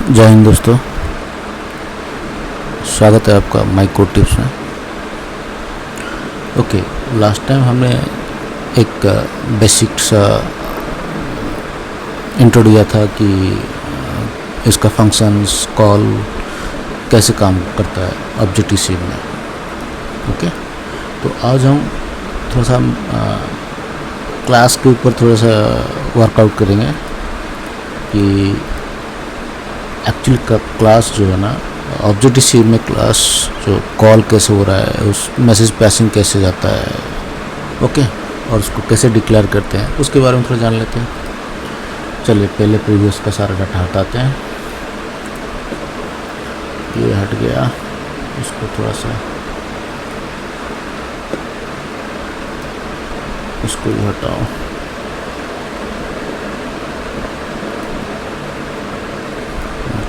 जय हिंद दोस्तों, स्वागत है आपका माई कोड टिप्स में। ओके, लास्ट टाइम हमने एक बेसिक सा इंट्रो दिया था कि इसका फंक्शंस कॉल कैसे काम करता है ऑब्जेक्टिव सी में। ओके, तो आज हम थोड़ा सा क्लास के ऊपर थोड़ा सा वर्कआउट करेंगे कि एक्चुअली क्लास जो है ना, ऑब्जेक्टिव सी में क्लास जो कॉल कैसे हो रहा है, उस मैसेज पैसिंग कैसे जाता है, ओके, और उसको कैसे डिक्लेयर करते हैं उसके बारे में थोड़ा जान लेते हैं। चलिए पहले प्रीवियस का सारा डाटा हटाते हैं। ये हट गया, इसको थोड़ा सा इसको भी हटाओ।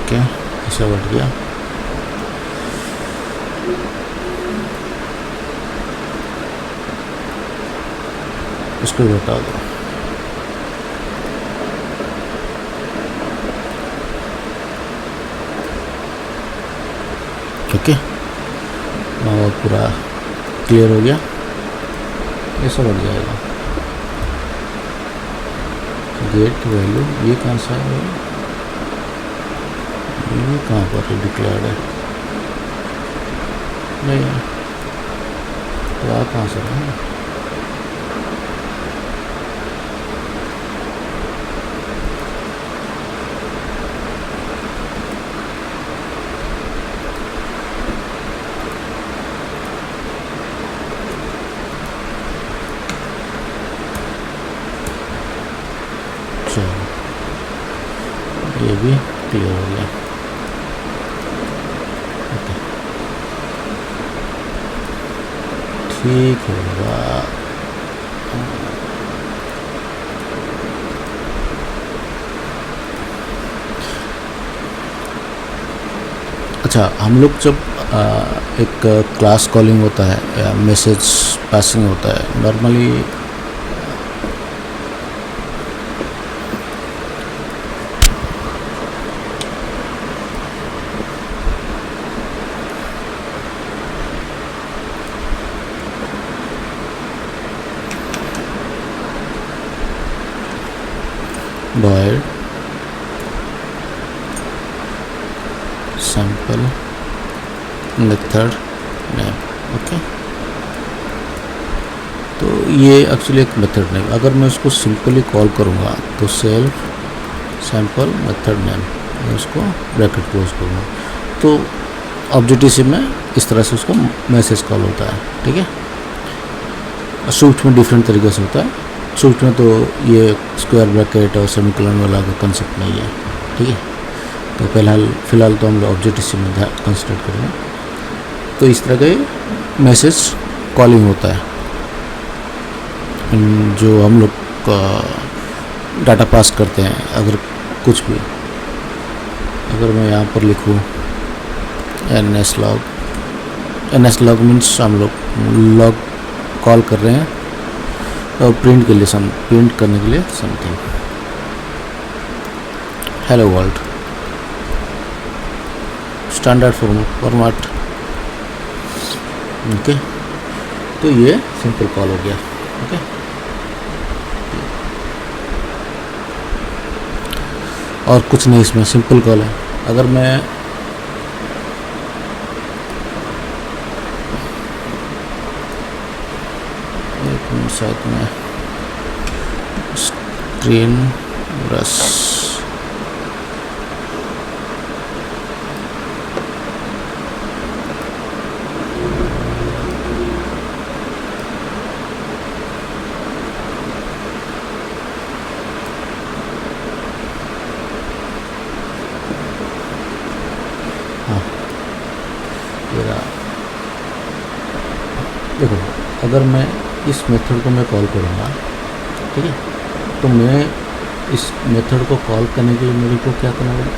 ओके, ऐसा हट गया। इसको भी हटा दो। ओके, पूरा क्लियर हो गया, ये सब हट जाएगा। गेट वैल्यू ये कहाँ सा है, ये कहाँ पर डिक्लेयर्ड है, नहीं है तो आप कहाँ से है। चलो ये भी क्लियर हो गया। ठीक होगा। अच्छा, हम लोग जब एक क्लास कॉलिंग होता है या मैसेज पासिंग होता है, normally void sample method name। Okay, तो ये एक्चुअली एक मेथड नेम, अगर मैं उसको सिंपली कॉल करूँगा तो सेल्फ सैम्पल मेथड नेम, उसको ब्रैकेट क्लोज करूँगा तो ऑब्जेक्टिव सी में इस तरह से उसको मैसेज कॉल होता है। ठीक है, स्विफ्ट में डिफरेंट तरीके से होता है। स्विफ्ट में तो ये स्क्वायर ब्रैकेट और सेमीकोलन वाला का कंसेप्ट नहीं है। ठीक है, तो फिलहाल तो हम लोग ऑब्जेक्टिव सी में कंसिडर करेंगे। तो इस तरह का मैसेज कॉलिंग होता है, जो हम लोग का डाटा पास करते हैं। अगर कुछ भी, अगर मैं यहाँ पर लिखूँ ns log मीन्स हम लोग लॉग कॉल कर रहे हैं और प्रिंट करने के लिए something, hello world, standard format. Okay, तो ये सिंपल कॉल हो गया। ओके, और कुछ नहीं, इसमें सिंपल कॉल है। अगर मैं एक मिनट साथ में स्क्रीन ब्रश, हाँ देखो, अगर मैं इस मेथड को मैं कॉल करूँगा, ठीक है, तो मैं इस मेथड को कॉल करने के लिए मेरे को क्या करना होगा,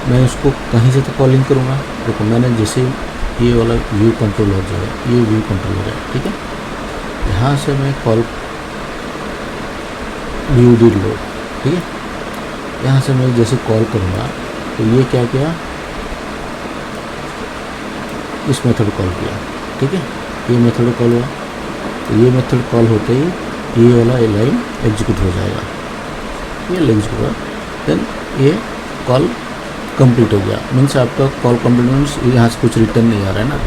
मैं उसको कहीं से तो कॉलिंग करूँगा। देखो मैंने जैसे ये वाला व्यू कंट्रोलर जो है, ये व्यू कंट्रोलर है, ठीक है, यहाँ से मैं कॉल व्यू डी लो, ठीक है, यहाँ से मैं जैसे कॉल करूँगा तो ये क्या किया, इस मेथड कॉल किया, ठीक है, ये मेथड कॉल हुआ। तो ये मेथड कॉल होते ही ये वाला लाइन एग्जीक्यूट हो जाएगा, ये एग्जीक्यूट हुआ, देन ये कॉल कंप्लीट हो गया। मीन्स आपका कॉल कंप्लीट मीन्स यहाँ से कुछ रिटर्न नहीं आ रहा है ना,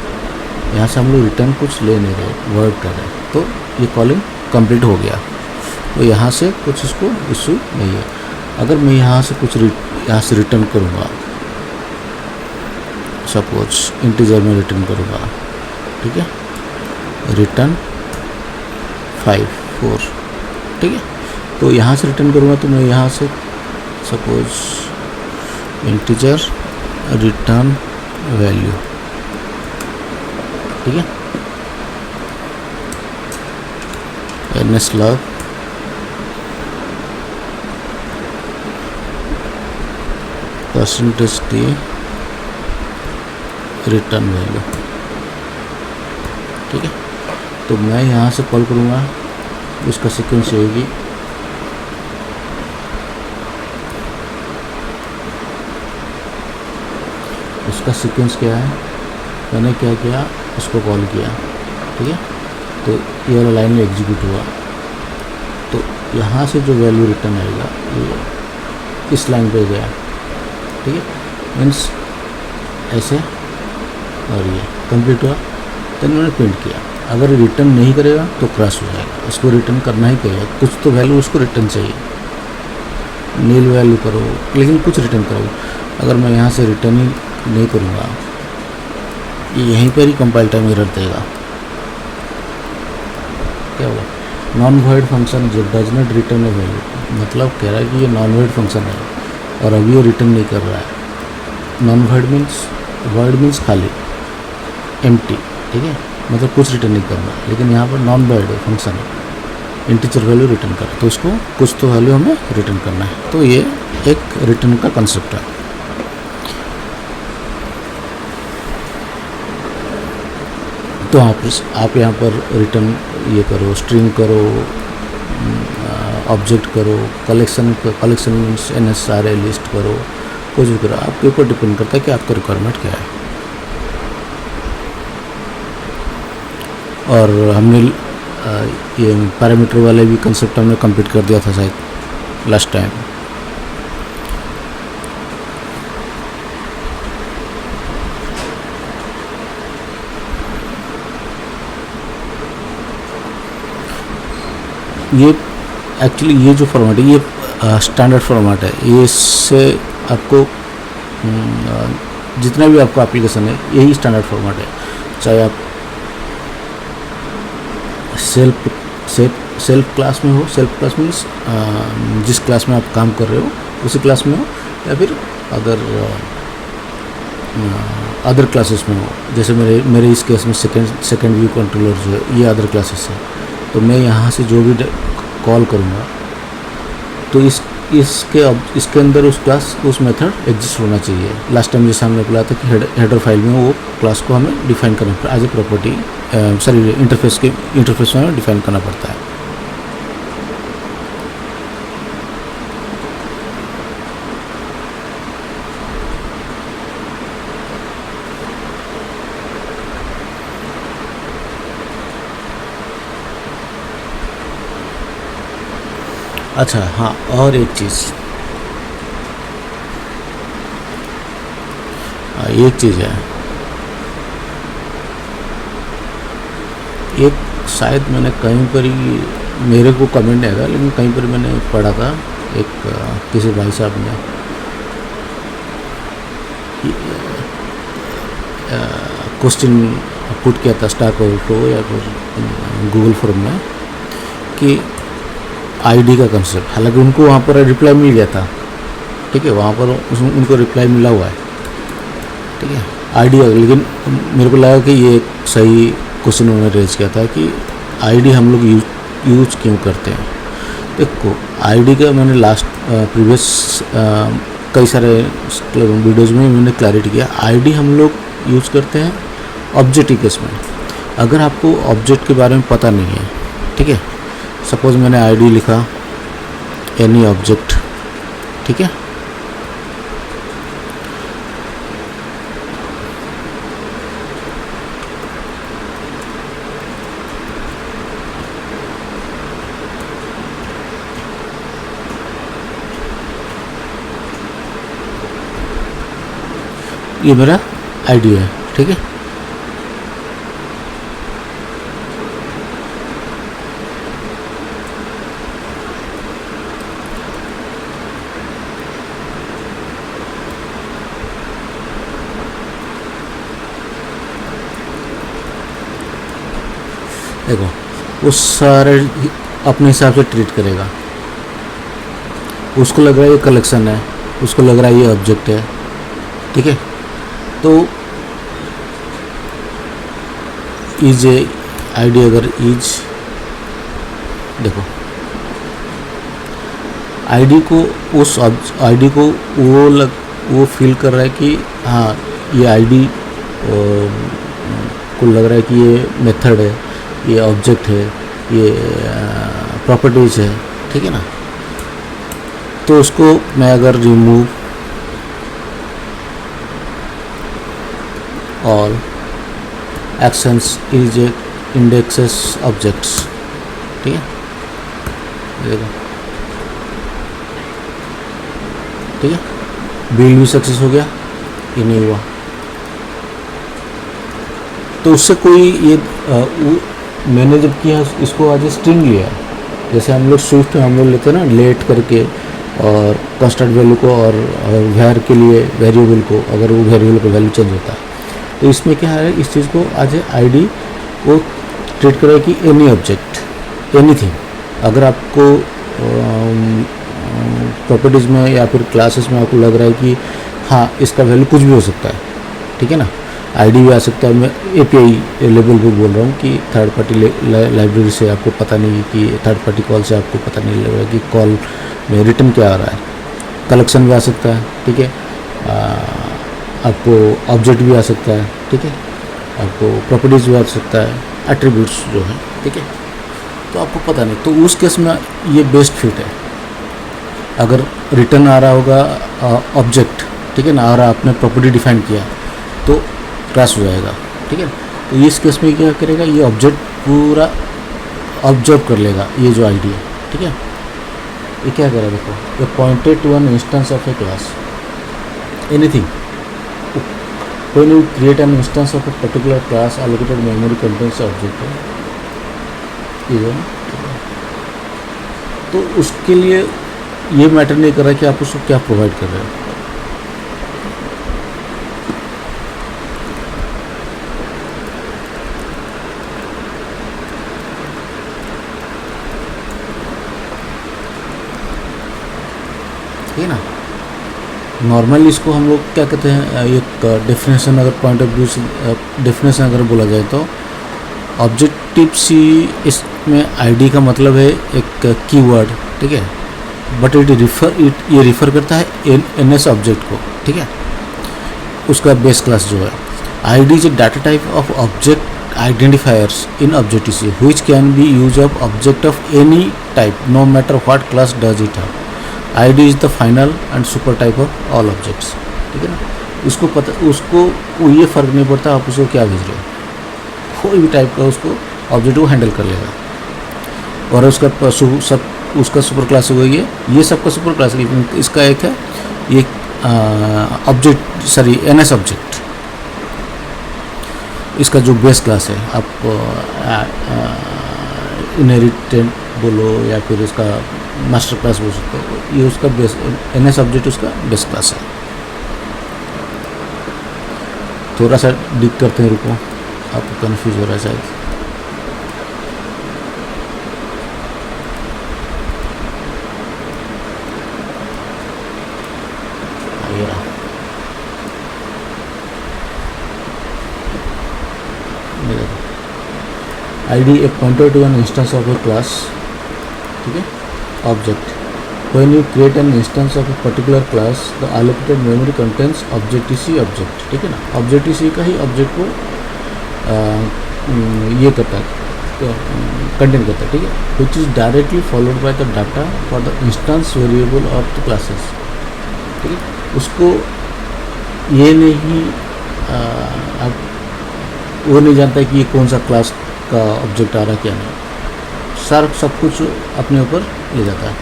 यहाँ से हम लोग रिटर्न कुछ ले नहीं रहे, वर्ड कर रहे हैं, तो ये कॉलिंग कंप्लीट हो गया। तो यहाँ से कुछ इसको इशू नहीं है। अगर मैं यहाँ से कुछ यहाँ से रिटर्न करूँगा, सपोज इंटीजर में रिटर्न करूँगा, ठीक है, रिटर्न 5 4, ठीक है, तो यहाँ से रिटर्न करूँगा तो मैं यहाँ से सपोज इंटीजर रिटर्न वैल्यू, ठीक है, nslog %d रिटर्न वैल्यू, ठीक है। तो मैं यहाँ से कॉल करूँगा, इसका सीक्वेंस होगी इसका सीक्वेंस क्या है, मैंने क्या किया, इसको कॉल किया, ठीक है, तो ये वाला लाइन में एग्जीक्यूट हुआ। तो यहाँ से जो वैल्यू रिटर्न आएगा ये इस लाइन पे गया, ठीक है, मीन्स ऐसे, और ये कंप्लीट हुआ। तो मैंने प्रिंट किया। अगर रिटर्न नहीं करेगा तो क्रैश हो जाएगा, उसको रिटर्न करना ही करेगा, कुछ तो वैल्यू उसको रिटर्न चाहिए, नील वैल्यू करो लेकिन कुछ रिटर्न करो। अगर मैं यहाँ से रिटर्न ही नहीं करूँगा, ये यहीं पर ही कंपाइल टाइम एरर देगा। क्या होगा, नॉन वॉइड फंक्शन जो does not return A value, मतलब कह रहा है कि ये नॉन वॉइड फंक्शन है और अभी ये रिटर्न नहीं कर रहा है। नॉन वॉइड मीन्स खाली, एम्प्टी, ठीक है, मतलब कुछ रिटर्न नहीं करना, लेकिन यहाँ पर नॉन वॉइड फंक्शन है, इंटीजर वैल्यू रिटर्न कर, तो उसको कुछ तो वैल्यू हमें रिटर्न करना है। तो ये एक रिटर्न का कंसेप्ट है। तो आप यहाँ पर रिटर्न ये करो, स्ट्रिंग करो, ऑब्जेक्ट करो, कलेक्शन मीन्स NSRA लिस्ट करो, कुछ भी करो, आपके ऊपर डिपेंड करता है कि आपका रिक्वायरमेंट क्या है। और हमने ये पैरामीटर वाले भी कंसेप्ट हमने कंप्लीट कर दिया था शायद लास्ट टाइम। ये एक्चुअली ये जो फॉर्मेट है ये स्टैंडर्ड फॉर्मेट है, ये इससे आपको जितना भी आपका एप्लीकेशन है यही स्टैंडर्ड फॉर्मेट है। चाहे आप सेल्फ क्लास में हो, सेल्फ क्लास मीन्स जिस क्लास में आप काम कर रहे हो उसी क्लास में हो, या फिर अगर अदर क्लासेस में हो, जैसे मेरे इस केस में सेकेंड व्यू कंट्रोलर जो है ये अदर क्लासेस है। तो मैं यहाँ से जो भी कॉल करूँगा तो इसके अंदर उस मेथड एग्जिस्ट होना चाहिए। लास्ट टाइम जैसे हमने बोला था कि हेडर फाइल में वो क्लास को हमें डिफाइन करना as a property, sorry interface में डिफाइन करना पड़ता है। अच्छा हाँ, और एक चीज़ है, एक शायद मैंने कहीं पर ही, मेरे को कमेंट नहीं आया लेकिन कहीं पर मैंने पढ़ा था, एक किसी भाई साहब ने क्वेश्चन पुट किया था स्टैक ओवरफ्लो या फिर गूगल फॉर्म में कि आईडी का कंसेप्ट, हालांकि उनको वहाँ पर रिप्लाई मिल गया था, ठीक है, वहाँ पर उनको रिप्लाई मिला हुआ है, ठीक है, आईडी। लेकिन मेरे को लगा कि ये एक सही क्वेश्चन उन्होंने रेज किया था कि आईडी हम लोग यूज क्यों करते हैं। देखो आईडी का मैंने लास्ट प्रीवियस कई सारे वीडियोज़ में मैंने क्लैरिटी किया, आईडी हम लोग यूज करते हैं ऑब्जेक्ट केस में। अगर आपको ऑब्जेक्ट के बारे में पता नहीं है, ठीक है, सपोज मैंने आईडी लिखा एनी ऑब्जेक्ट, ठीक है, ये मेरा आईडी है, ठीक है। देखो वो सारे अपने हिसाब से ट्रीट करेगा। उसको लग रहा है ये कलेक्शन है, उसको लग रहा है ये ऑब्जेक्ट है, ठीक है। तो इज ए आईडी, अगर इज, देखो आईडी को, उस आईडी को वो फील कर रहा है कि हाँ ये आईडी को लग रहा है कि ये मेथड है, ये ऑब्जेक्ट है, ये प्रॉपर्टीज है, ठीक है ना। तो उसको मैं अगर remove all actions is indexes objects, ठीक है, देखो ठीक है। बिल्ड भी सक्सेस हो गया, ये नहीं हुआ। तो उससे कोई ये मैंने जब किया इसको आज स्ट्रिंग लिया, जैसे हम लोग स्विफ्ट में हम लोग लेते हैं ना लेट करके, और कांस्टेंट वैल्यू को और वैर के लिए वेरिएबल को, अगर वो वेरिएबल का वैल्यू चेंज होता है, तो इसमें क्या है, इस चीज़ को आज आईडी को ट्रीट करेगा कि एनी ऑब्जेक्ट, एनीथिंग। अगर आपको प्रॉपर्टीज़ में या फिर क्लासेस में आपको लग रहा है कि हाँ इसका वैल्यू कुछ भी हो सकता है, ठीक है ना, आईडी भी आ सकता है। मैं एपीआई लेवल पे बोल रहा हूँ कि थर्ड पार्टी लाइब्रेरी से आपको पता नहीं, कि थर्ड पार्टी कॉल से आपको पता नहीं लग रहा है कि कॉल में रिटर्न क्या आ रहा है। कलेक्शन भी आ सकता है, ठीक है, आपको ऑब्जेक्ट भी आ सकता है, ठीक है, आपको प्रॉपर्टीज़ भी आ सकता है, एट्रीब्यूट्स जो है, ठीक है। तो आपको पता नहीं, तो उस केस में ये बेस्ट फिट है। अगर रिटर्न आ रहा होगा ऑब्जेक्ट, ठीक है ना, और आपने प्रॉपर्टी डिफाइन किया तो क्रैश हो जाएगा, ठीक है। तो इस केस में क्या करेगा, ये ऑब्जेक्ट पूरा ऑब्जर्व कर लेगा ये जो आईडी है, ठीक है। ये क्या करेगा, देखो, ये pointed to an instance of a class, anything, कोई नहीं create an instance of a particular class allocated memory contents object है ये, तो उसके लिए ये मैटर नहीं कर रहा कि आप उसको क्या प्रोवाइड कर रहे हो। ठीक है ना। नॉर्मली इसको हम लोग क्या कहते हैं, एक डेफिनेशन, अगर पॉइंट ऑफ व्यू से डेफिनेशन अगर बोला जाए तो ऑब्जेक्टिव सी, इसमें आईडी का मतलब है एक कीवर्ड, ठीक है, बट ये रिफ़र करता है एनएस ऑब्जेक्ट को, ठीक है, उसका बेस क्लास जो है। ID is a data type of object identifiers in objective C which can be use of object of any type no matter what class does it have. ID is the final and super type of all objects, ठीक है ना। उसको पता, उसको ये फ़र्क नहीं पड़ता आप उसको क्या भेज रहे हो, कोई भी टाइप का उसको ऑब्जेक्ट को हैंडल कर लेगा। और उसका सब उसका सुपर क्लास हो गई है, ये सबका सुपर क्लास है। इसका एक है ये ऑब्जेक्ट, सॉरी एनएस ऑब्जेक्ट, इसका जो बेस क्लास है, आप इनहेरिटेंट बोलो या फिर इसका मास्टर क्लास बोल सकते हो, ये उसका बेस एनएस ऑब्जेक्ट उसका बेस क्लास है। थोड़ा सा डिक करते हैं, रुको, आपको कन्फ्यूज हो रहा है शायद। ID a pointer to an instance of a class, ठीक है, object. When you create an instance of a particular class the allocated memory contents object C object, ठीक है ना। ऑब्जेक्ट सी का ही ऑब्जेक्ट को ये करता है, कंटेंट करता है, ठीक है, which is directly followed by the data for the instance variable of the classes, ठीक है। उसको ये नहीं आप वो नहीं जानता कि ये कौन सा क्लास का ऑब्जेक्ट आ रहा है क्या नहीं, सारा सब कुछ अपने ऊपर ले जाता है।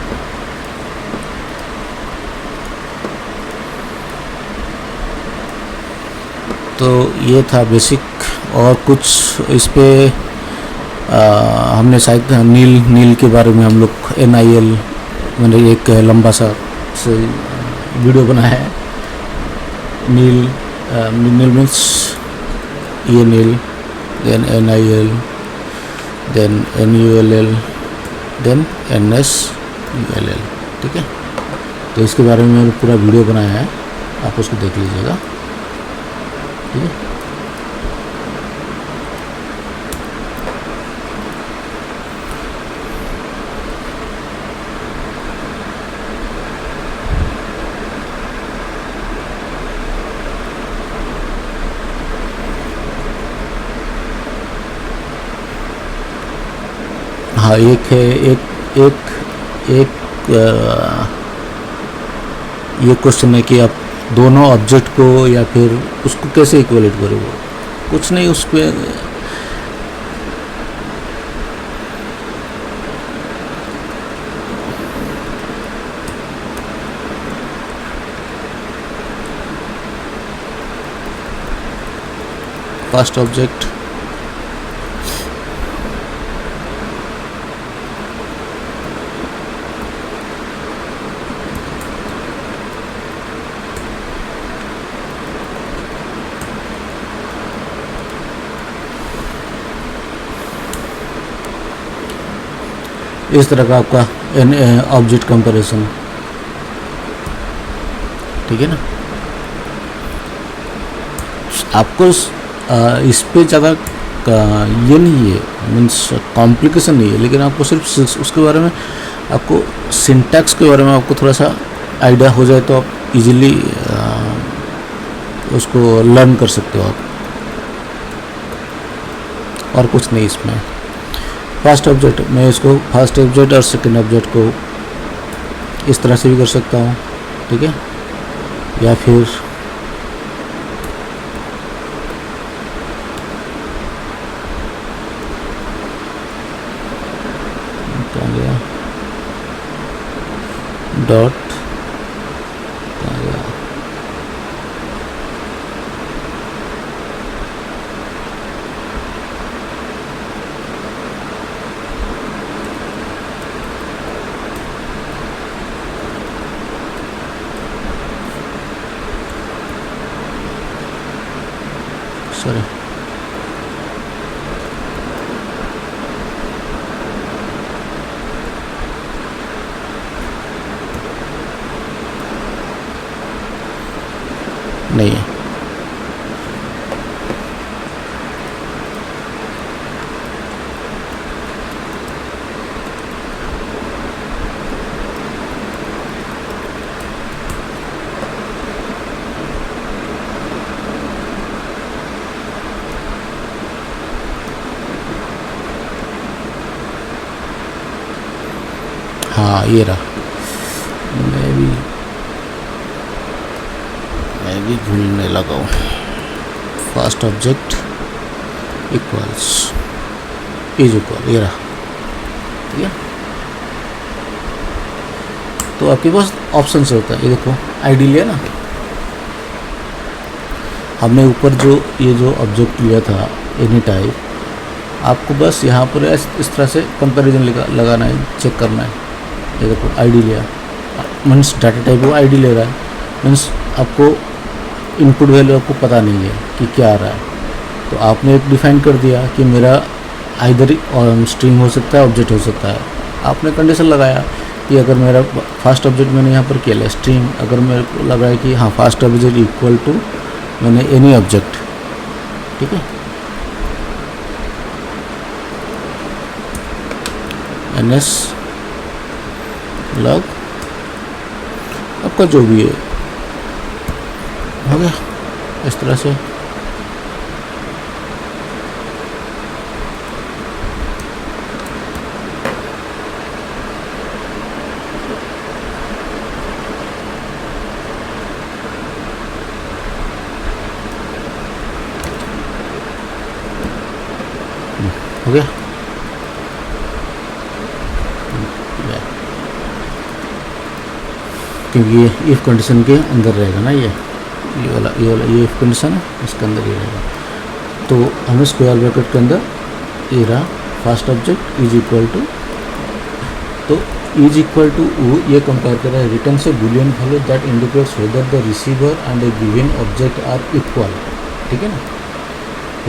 तो ये था बेसिक, और कुछ इस पे हमने शायद नील के बारे में हम लोग NIL मैंने एक लंबा सा वीडियो बनाया है। नील मीन्स ये nil, then NIL, then NULL, then NSULL, ठीक है। तो इसके बारे में मैंने पूरा वीडियो बनाया है, आप उसको देख लीजिएगा, ठीक है। हाँ, एक है एक ये क्वेश्चन है कि आप दोनों ऑब्जेक्ट को या फिर उसको कैसे इक्वलेट करोगे। कुछ नहीं, उस पर फर्स्ट ऑब्जेक्ट इस तरह का आपका ऑब्जेक्ट कंपैरिजन, ठीक है ना। आपको इस पे ज़्यादा ये नहीं है, मीन्स कॉम्प्लिकेशन नहीं है, लेकिन आपको सिर्फ उसके बारे में, आपको सिंटैक्स के बारे में आपको थोड़ा सा आइडिया हो जाए तो आप इजीली उसको लर्न कर सकते हो आप, और कुछ नहीं इसमें। फर्स्ट ऑब्जेक्ट, मैं इसको फर्स्ट ऑब्जेक्ट और सेकंड ऑब्जेक्ट को इस तरह से भी कर सकता हूँ, ठीक है, या फिर कहाँ गया डॉट, कहाँ गया, सॉरी, नहीं है। हाँ, ये रहा, मैं भी भूलने लगा हूँ। First object equals is equal, ये रहा, ठीक है। तो आपके पास ऑप्शन से होता है, ये देखो आईडी लिया ना हमने, ऊपर जो ये जो ऑब्जेक्ट लिया था एनी टाइप, आपको बस यहाँ पर इस तरह से कंपैरिजन लगाना है, चेक करना है। ये देखो आईडी लिया, मीन्स डाटा टाइप वो आईडी ले रहा है, मीन्स आपको इनपुट वैल्यू आपको पता नहीं है कि क्या आ रहा है, तो आपने एक डिफाइन कर दिया कि मेरा आइदर स्ट्रिंग हो सकता है, ऑब्जेक्ट हो सकता है। आपने कंडीशन लगाया कि अगर मेरा फर्स्ट ऑब्जेक्ट मैंने यहाँ पर किया स्ट्रिंग, अगर मेरे को लगा है कि हाँ फर्स्ट ऑब्जेक्ट इक्वल टू मैंने एनी ऑब्जेक्ट, ठीक है, NS लॉग आपका जो भी है, हो गया इस तरह से। हो गया, क्योंकि ये इफ कंडीशन के अंदर रहेगा ना ये, ये इफ कंडीशन है, इसके अंदर ये रहेगा। तो हमें स्क्वायर ब्रैकेट के अंदर ये रहा first object is equal to, तो इज इक्वल टू ये कंपेयर कर रहा है रिटर्न से boolean value that indicates whether the receiver and a given object are equal. ठीक है ना,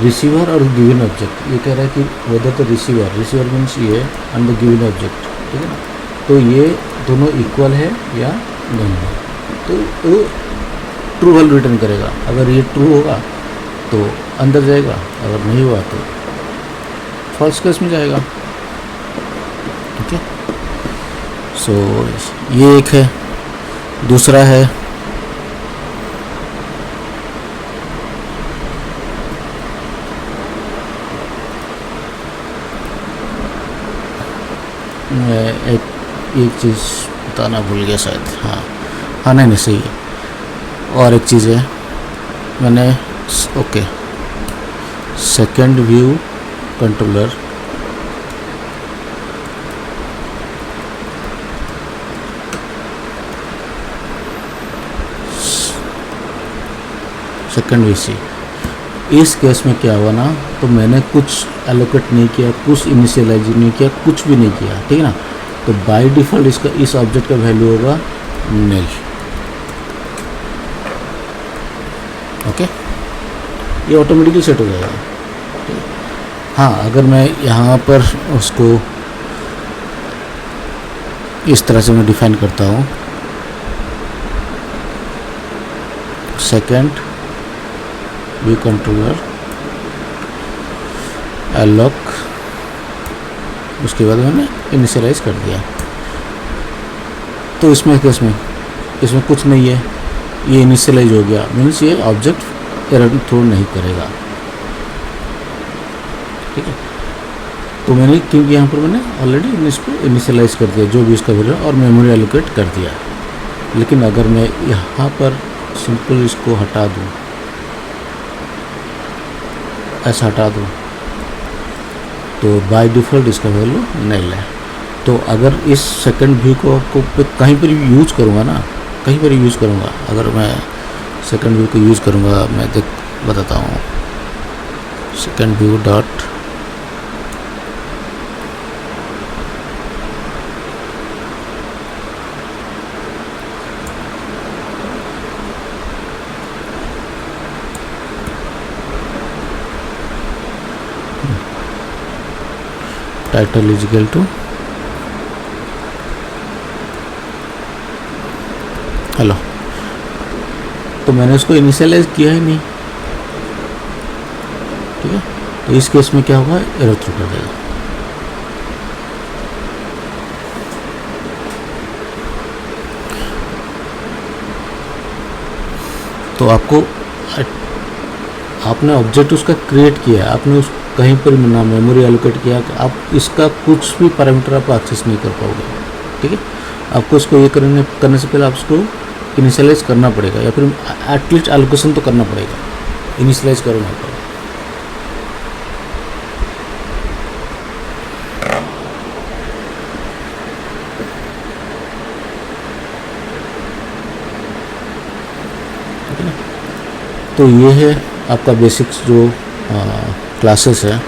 रिसीवर और गिवन ऑब्जेक्ट, ये कह रहा है कि वेदर द रिसीवर मीन्स ये एंड द गिवन ऑब्जेक्ट, ठीक है ना, तो ये दोनों इक्वल है या नहीं है, तो वो ट्रू वैल्यू रिटर्न करेगा। अगर ये ट्रू होगा तो अंदर जाएगा, अगर नहीं हुआ तो फॉल्स केस में जाएगा। ठीक है, सो ये एक है। दूसरा है मैं एक चीज़ बताना भूल गया शायद, हाँ नहीं सही है। और एक चीज़ है, मैंने okay second view controller second VC, इस केस में क्या हुआ ना, तो मैंने कुछ एलोकेट नहीं किया, कुछ इनिशियलाइज नहीं किया, कुछ भी नहीं किया, ठीक है ना, तो बाय डिफ़ॉल्ट इसका इस ऑब्जेक्ट का वैल्यू होगा nil। ओके, ये ऑटोमेटिकली सेट हो जाएगा। हाँ, अगर मैं यहाँ पर उसको इस तरह से मैं डिफाइन करता हूँ, सेकंड व्यू कंट्रोलर अलॉक, उसके बाद मैंने इनिशियलाइज कर दिया, तो इसमें कुछ नहीं है, ये इनिशियलाइज हो गया, मीन्स ये ऑब्जेक्ट एरर थ्रो नहीं करेगा। ठीक है, तो मैंने क्योंकि यहाँ पर मैंने ऑलरेडी इसको इनिशियलाइज कर दिया जो भी इसका वैल्यू और मेमोरी एलोकेट कर दिया। लेकिन अगर मैं यहाँ पर सिंपल इसको हटा दूँ, ऐसा हटा दूँ, तो बाय डिफ़ॉल्ट इसका वैल्यू नल है। तो अगर इस सेकंड व्यू को कहीं पर यूज करूँगा ना, कहीं पर यूज़ करूँगा, अगर मैं सेकंड व्यू को यूज़ करूँगा, मैं बताता हूँ, second view dot title is equal to hello, तो मैंने उसको इनिशियलाइज किया ही नहीं। ठीक है, तो इस केस में क्या होगा, एरर थ्रो कर देगा। तो आपने ऑब्जेक्ट उसका क्रिएट किया, आपने उस कहीं पर ना मेमोरी एलोकेट किया, आप इसका कुछ भी पैरामीटर आप एक्सेस नहीं कर पाओगे। ठीक है, आपको इसको ये करने से पहले आप उसको इनिशियलाइज करना पड़ेगा, या फिर एटलीस्ट एलोकेशन तो करना पड़ेगा, इनिशियलाइज करो ना करो। तो ये है आपका बेसिक्स जो क्लासेस है।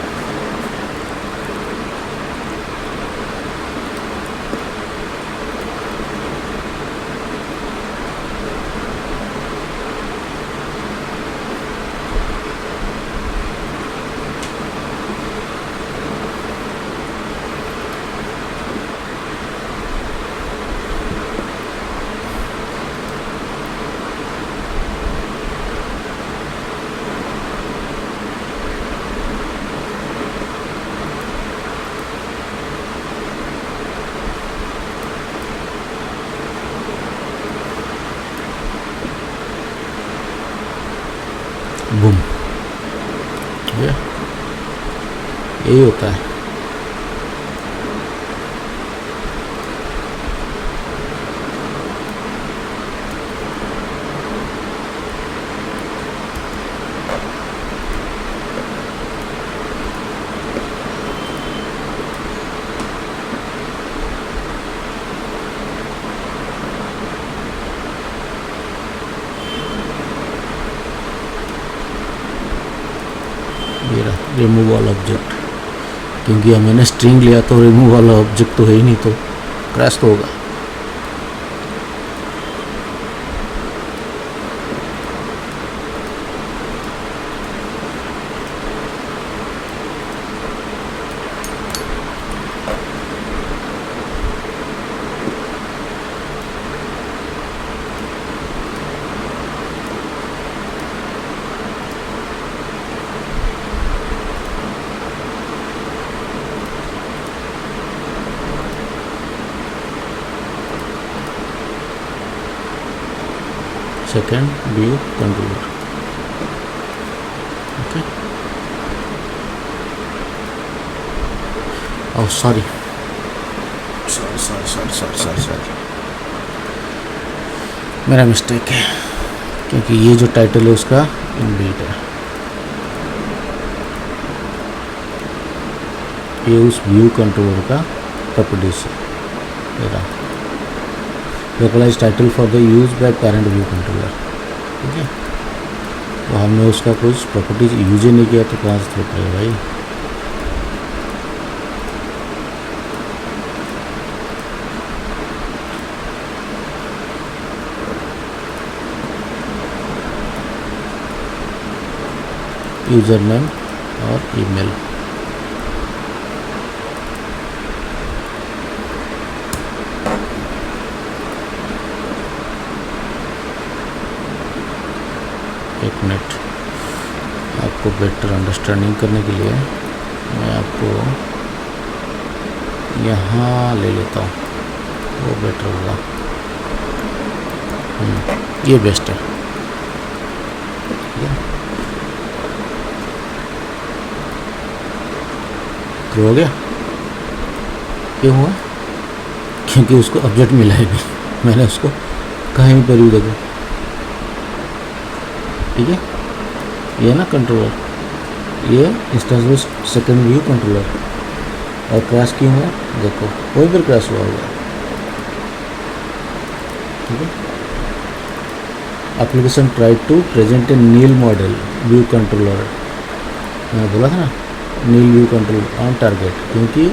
बूम, यही होता है। रिमूव ऑल ऑब्जेक्ट, क्योंकि मैंने स्ट्रिंग लिया तो रिमूव ऑल ऑब्जेक्ट तो है ही नहीं, तो क्रैश तो होगा। Second view controller, okay. Oh sorry, मेरा मिस्टेक है, क्योंकि ये जो टाइटल है उसका इनबिल्ट है। ये उस व्यू कंट्रोलर का प्रॉपर्टीज है, localise title for the use by parent view controller, ठीक है। तो हमने उसका कुछ प्रॉपर्टीज यूज ही नहीं किया तो कहाँ से थोड़ा है भाई। यूजर नेम और ईमेल, एक मिनट, आपको बेटर अंडरस्टैंडिंग करने के लिए मैं आपको यहाँ ले लेता हूँ, वो बेटर होगा। ये बेस्ट है, ठीक है। तो हो गया, क्यों हुआ? क्योंकि उसको ऑब्जेक्ट मिला ही नहीं, मैंने उसको कहीं पर भी देखो, ठीक है। ये ना कंट्रोलर, ये इंस्टेंस में सेकेंड व्यू कंट्रोलर, और क्रैश क्यों हुआ देखो, वहीं पर क्रैश हुआ होगा, ठीक है। Application try to present a nil model view controller, मैंने बोला था ना nil view controller on target, क्योंकि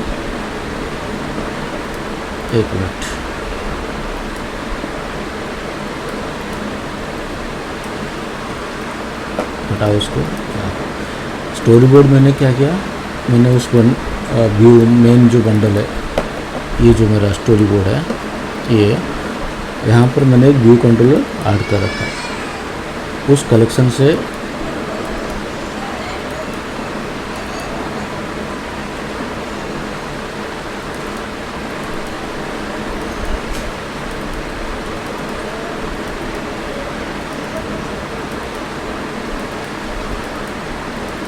एक मिनट, हटाओ उसको। स्टोरी बोर्ड मैंने क्या किया, मैंने उस व्यू मेन जो बंडल है, ये जो मेरा स्टोरी बोर्ड है, ये यहाँ पर मैंने एक व्यू कंट्रोलर ऐड कर रखा है उस कलेक्शन से।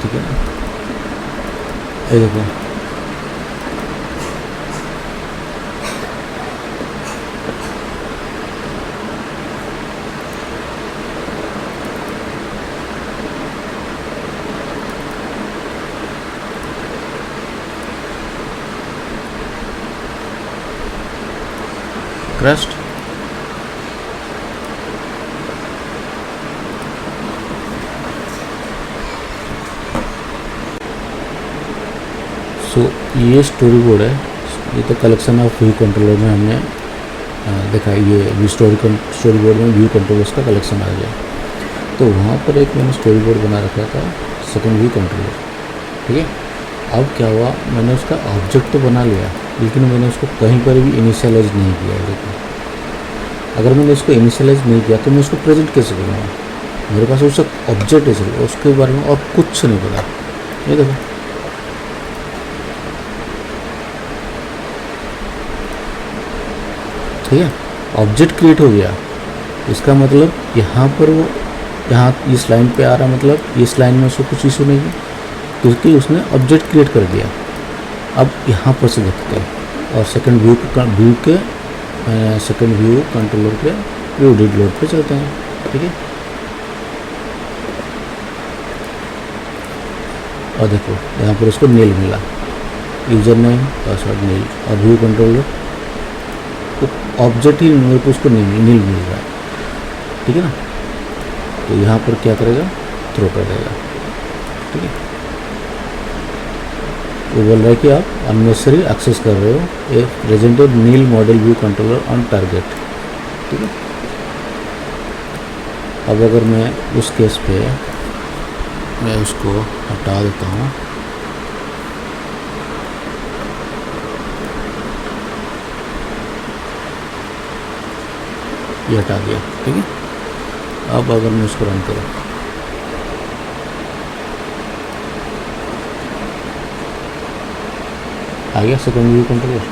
ठीक है ना, ये देखो, क्रस्ट, सो ये स्टोरी बोर्ड है, ये तो कलेक्शन ऑफ व्यू कंट्रोलर में हमने देखा, ये स्टोरी बोर्ड में व्यू कंट्रोलर्स का कलेक्शन आ गया। तो वहाँ पर एक मैंने स्टोरी बोर्ड बना रखा था सेकंड व्यू कंट्रोलर, ठीक है। अब क्या हुआ, मैंने उसका ऑब्जेक्ट तो बना लिया, लेकिन मैंने उसको कहीं पर भी इनिशियलाइज नहीं किया। देखो, अगर मैंने इसको इनिशियलाइज नहीं किया तो मैं उसको प्रेजेंट कैसे करूँगा? मेरे पास उसका ऑब्जेक्ट है सिर्फ, उसके बारे में और कुछ नहीं पता। ये देखो, ठीक है, ऑब्जेक्ट क्रिएट हो गया, इसका मतलब यहाँ पर वो यहाँ इस लाइन पे आ रहा, मतलब इस लाइन में उसको कुछ इशू नहीं है, क्योंकि उसने ऑब्जेक्ट क्रिएट कर दिया। अब यहाँ पर से देखते हैं और सेकंड व्यू के सेकंड व्यू कंट्रोलर के व्यू डिड लोड पे चलते हैं, ठीक है। और देखो यहाँ पर उसको नील मिला, यूजर नेम पासवर्ड नील, और व्यू कंट्रोलर ऑब्जेक्ट ही मेरे को उसको नील मिल रहा है, ठीक है ना। तो यहाँ पर क्या करेगा, थ्रो कर देगा, ठीक है। वो बोल रहा है कि आप अननेसेसरी एक्सेस कर रहे हो a presented nil model view controller on target, ठीक है। अब अगर मैं उस केस पे मैं उसको हटा देता हूँ, ये हटा दिया, ठीक है। अब अगर मैं उसको रन करूँ, आ गया सेकंड व्यू कंट्रोलर।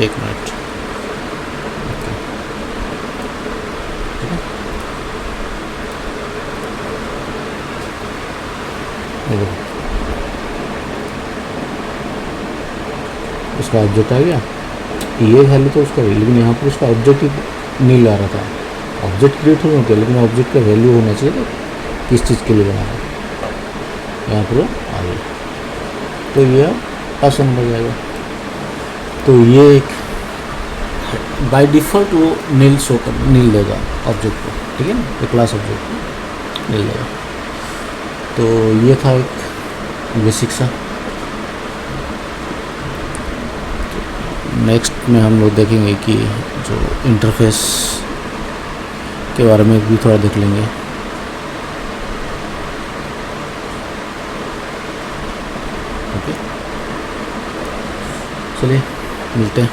एक मिनट, ओके, ठीक है। ये देखो, उसका ऑब्जेक्ट आ गया, ये वैल्यू तो उसका, लेकिन यहाँ पर उसका ऑब्जेक्ट ही नहीं ला रहा था। ऑब्जेक्ट क्रिएट होना चाहिए, लेकिन ऑब्जेक्ट का वैल्यू होना चाहिए तो किस चीज़ के लिए बना है, यहाँ पर आ गया। तो ये आसान हो जाएगा। तो ये एक बाय डिफ़ॉल्ट वो नील शो कर नील देगा ऑब्जेक्ट को, ठीक है ना, एक क्लास ऑब्जेक्ट को नील देगा। तो ये था एक बेसिक सा। नेक्स्ट में हम लोग देखेंगे कि जो इंटरफेस के बारे में भी थोड़ा देख लेंगे। ओके, चलिए मिलते हैं।